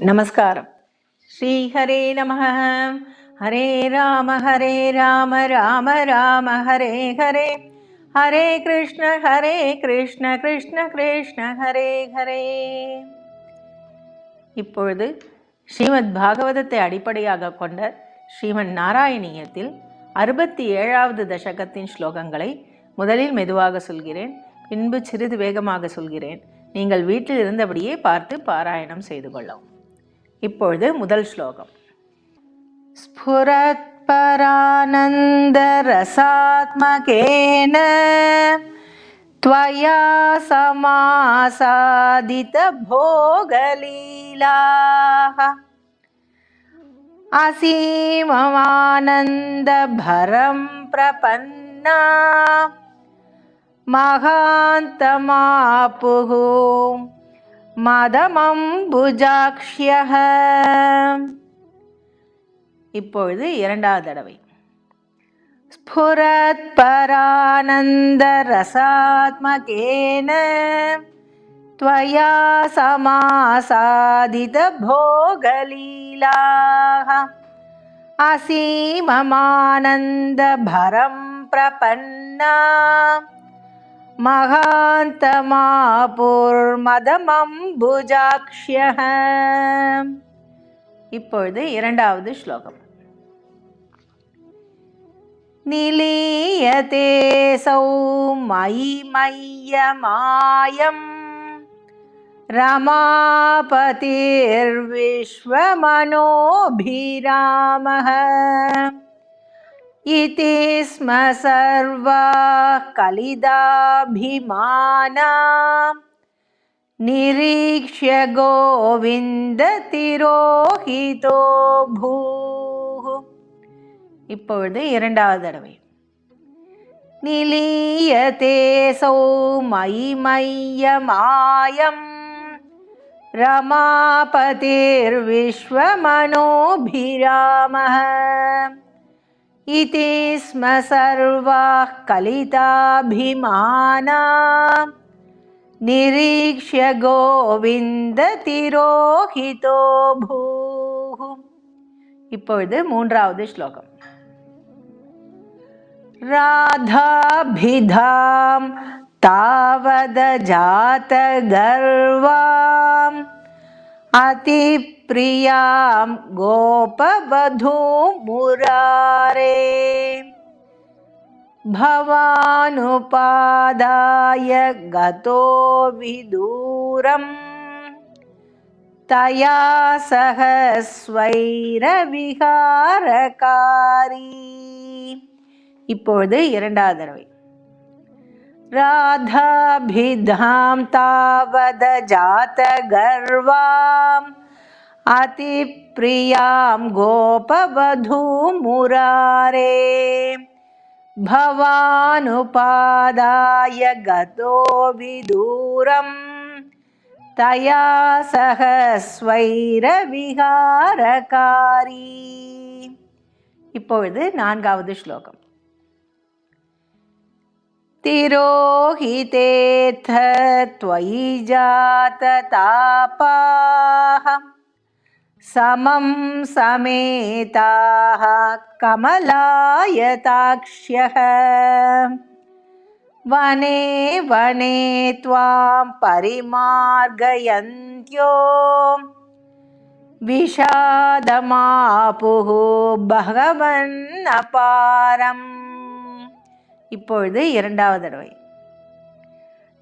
நமஸ்காரம். ஸ்ரீஹரே நமஹ. ஹரே ராம ராம ராம ஹரே ஹரே, ஹரே கிருஷ்ண கிருஷ்ண கிருஷ்ண ஹரே ஹரே. இப்பொழுது ஸ்ரீமத் பாகவதத்தை அடிப்படையாக கொண்ட ஸ்ரீமன் நாராயணியத்தில் 67வது தசகத்தின் ஸ்லோகங்களை முதலில் மெதுவாக சொல்கிறேன், பின்பு சிறிது வேகமாக சொல்கிறேன். நீங்கள் வீட்டில் இருந்தபடியே பார்த்து பாராயணம் செய்து கொள்ளவும். இப்பொழுது முதல் ஸ்லோகம். ஸ்புரத் பரானந்த ரசாத்மகேன த்வயா சமாசாதித போகலீலாஹ அசீமமானந்த பரம் பிரபன்னா மகாந்தமாபுஹு மதமம்புஜாக்ஷ்யஹ. இப்பொழுது இரண்டாவது தடவை. ஸ்புரத் பரானந்த ரசாத்மகேன த்வயா சமாசாதித போகலீலாஹ அசீமமானந்த பரம் பிரபன்னா மகாந்தமாபுர்மதமம்புஜாக்ஷ்யஹ. இப்பொழுது இரண்டாவது ஸ்லோகம். நிலீயதே சௌ மயி மய்யமாயம் ரமாபதிர்விஸ்வமனோபிராமஹ இதி ஸ்ம சர்வாः கலிதாபிமானா நிரீக்ஷ்ய கோவிந்த திரோஹிதோ பூஹு. இப்பொழுது இரண்டாவது தடவை. நிலீயதே சௌ மயி மய்யமாயம் ரமாபதிர்விஸ்வமனோபிராமஹ இதி ஸ்ம சர்வாः கலிதாபிமானா நிரீக்ஷ்ய கோவிந்த திரோஹிதோ பூஹு. இப்பொழுது மூன்றாவது ஸ்லோகம். ராதாபிதாம் தாவத ஜாத கர்வாம் அதிப்ரியாம் கோபவதூ முராரே பவானுபாதாய கதோ விதூரம் தயா சக ஸ்வைர விஹாரகாரி. இப்பொழுது இரண்டாவது தடவை. ராதாபிதாம் தாவத ஜாத கர்வாம் அதிப்ரியாம் கோபவதூ முராரே பவானுபாதாய கதோ விதூரம் தயா சக ஸ்வைர விஹாரகாரி. இப்பொழுது நான்காவது ஸ்லோகம். திரோஹிதேத த்வயி ஜாத தாபாஹ சமம் சமேதாஹ கமலாயதாக்ஷ்யஹ வனே வனே த்வாம் பரிமார்கயந்த்யோ விஷாதமாபுஹு பகவன் அபாரம். இப்பொழுது இரண்டாவது தடவை.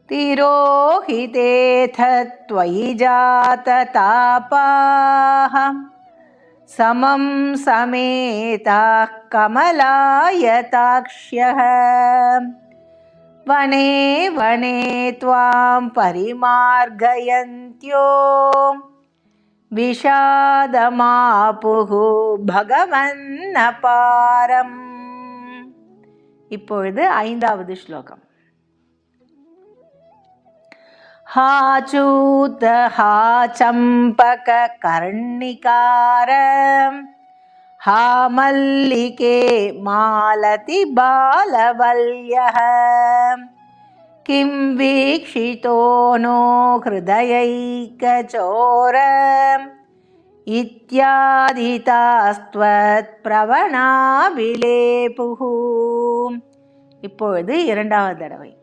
திரோஹிதேத த்வயி ஜாத தாபாஹ சமம் சமேதாः கமலாயதாக்ஷ்யஹ வனே வனே த்வாம் பரிமார்கயந்த்யோ விஷாதமாபுஹு பகவன் அபாரம். இப்பொழுது ஐந்தாவது ஸ்லோகம். ஹாச்சூத ஹாச்சம்பக கர்ணிகார ஹாமல்லிகே மாலதி பாலவல்யஹ கிம் வீக்ஷிதோ நோ ஹிருதயைக சோர இத்யாதிதாஸ்த்வத்ப்ரவணாவிலேபுः. இப்பொழுது இரண்டாவது தடவை.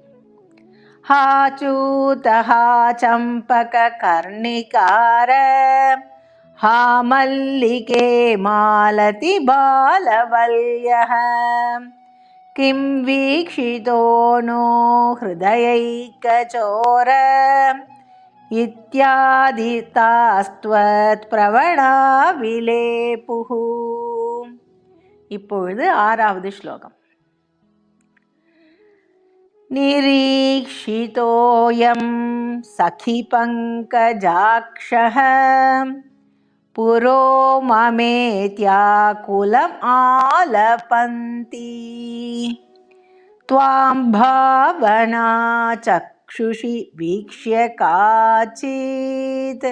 हाचूतः चम्पककर्णिकार हा मल्लिके मालति बालवल्यः किं वीक्षितो नो हृदयैकचोर இத்யாதிதாஸ்த்வத்ப்ரவணாவிலேபுः. இப்பொழுது ஆறாவது ஸ்லோகம். நிரீக்ஷிதோயம் சகி பங்கஜாக்ஷः புரோ மமேத்யாகுலம் ஆலபந்தி த்வாம் பாவனா சக்ஷுஷி வீக்ஷ்ய காச்சித்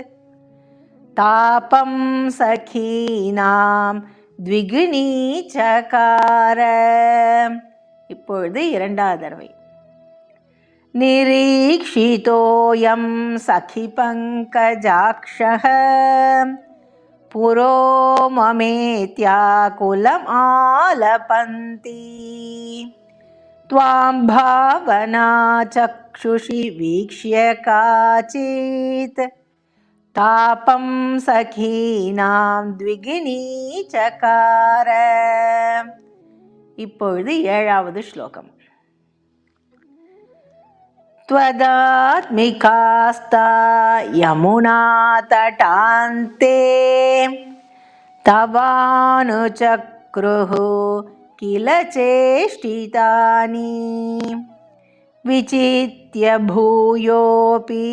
தாபம் சகீனாம் த்விகுணீச்சகார. இப்பொழுது இரண்டாவது தடவை. நிரீக்ஷிதோயம் சகி பங்கஜாக்ஷः புரோ மமேத்யாகுலம் ஆலபந்தி த்வாம் பாவனா சக்ஷுஷி வீக்ஷ்ய காச்சித் தாபம் சகீனாம் த்விகுணீச்சகார. இப்பொழுது ஏழாவது ஸ்லோகம். त्वदात्मिकास्ता यमुनातटान्ते तवानुचक्रुः किल चेष्टितानि विचित्य भूयोऽपि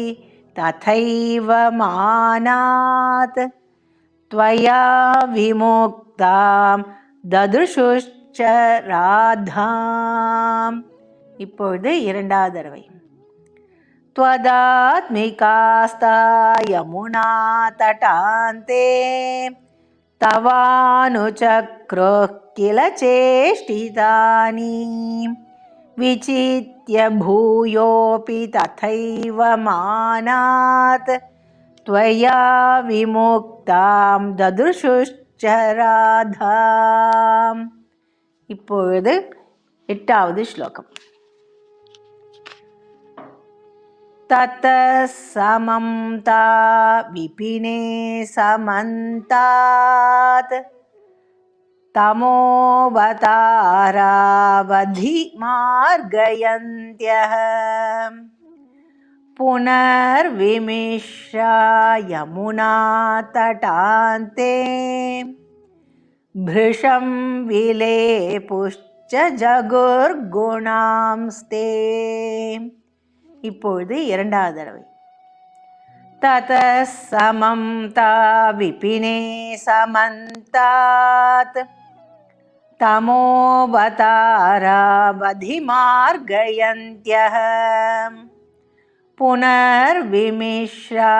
तथैव मानात् त्वया विमुक्तां ददृशुश्च राधाम्. இப்பொழுது இரண்டாவது தடவை. त्वदात्मिकास्ता यमुनातटान्ते तवानुचक्रुः किल चेष्टितानि विचित्य भूयोऽपि तथैव मानात् त्वया विमुक्तां ददृशुश्च राधाम्. இப்பொழுது எட்டாவது ஸ்லோகம். ततः समन्ता विपिने समन्तात् तमोऽवतारावधिमार्गयन्त्यः पुनर्विमिश्रा यमुनातटान्ते भृशं विलेपुश्च ஜகுர்குணாம்ஸ்தே. இப்பொழுது இரண்டாவது தடவை. ததः சமந்தா விபினே சமந்தாத் தமோவதாராவதிமார்கயந்த்யः புனர்விமிஷ்ரா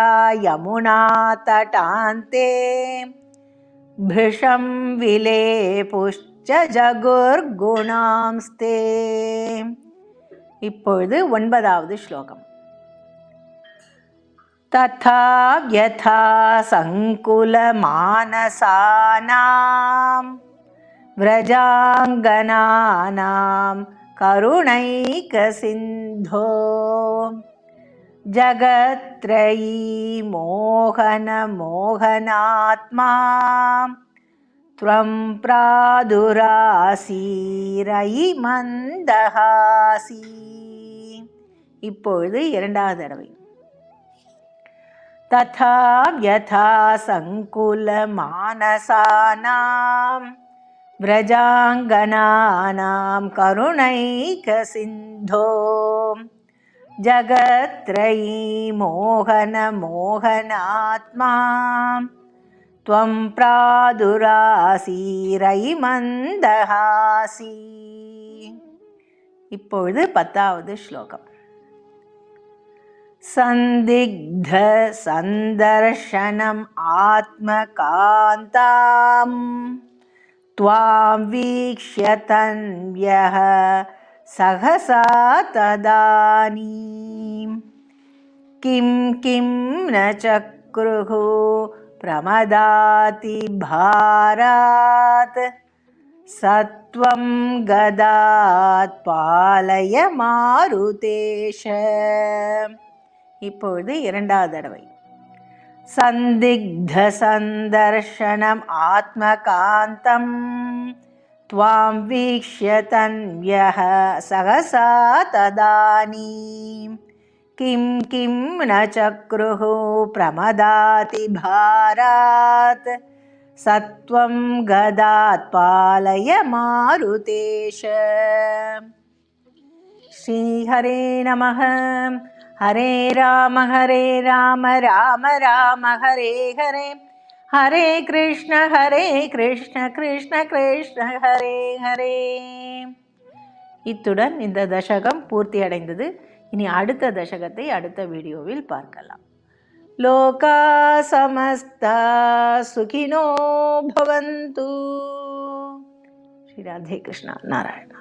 யமுனாதடாந்தே भृशं विलेपुश्च ஜகுர்குணாம்ஸ்தே. இப்பொழுது ஒன்பதாவது ஸ்லோகம். ததா யதா சங்குலமானசானாம் व्रजाङ्गनानां करुणैकसिन्धो जगत्त्रयी मोहनमोहनात्मा त्वं प्रादुरासीरयि मन्दहासी. இப்பொழுது இரண்டாவது தடவை. तथा यथा सङ्कुलमानसानां व्रजाङ्गनानां करुणैकसिन्धो जगत्त्रयी मोहनमोहनात्मा त्वं प्रादुरासीरयि मन्दहासी. இப்பொழுது பத்தாவது ஸ்லோகம். சந்திக்த சந்தர்ஷனம் ஆத்மகாந்தாம் த்வாம் வீக்ஷ்ய தன்யः சகசா ததானீம் கிம் கிம் ந சக்ருஹு प्रमदाति भारात् सत्वं गदात् पालय मारुतेश. இப்பொழுது இரண்டாவது தடவை. சந்திக்த சந்தர்ஷனம் ஆத்மகாந்தம் त्वां वीक्ष्य तन्व्यः सहसा तदानीं किं किं न चक्रुः प्रमदाति भारात् सत्वं गदात् पालय मारुतेश. श्रीहरे नमः. हरे राम राम राम हरे हरे, हरे कृष्ण कृष्ण कृष्ण हरे हरे. இத்துடன் இந்த தசகம் பூர்த்தி அடைந்தது. இனி அடுத்த தசகத்தை அடுத்த வீடியோவில் பார்க்கலாம். லோகா சமஸ்தா சுகினோ பவந்து. ஸ்ரீ ராதே கிருஷ்ணா. நாராயணா.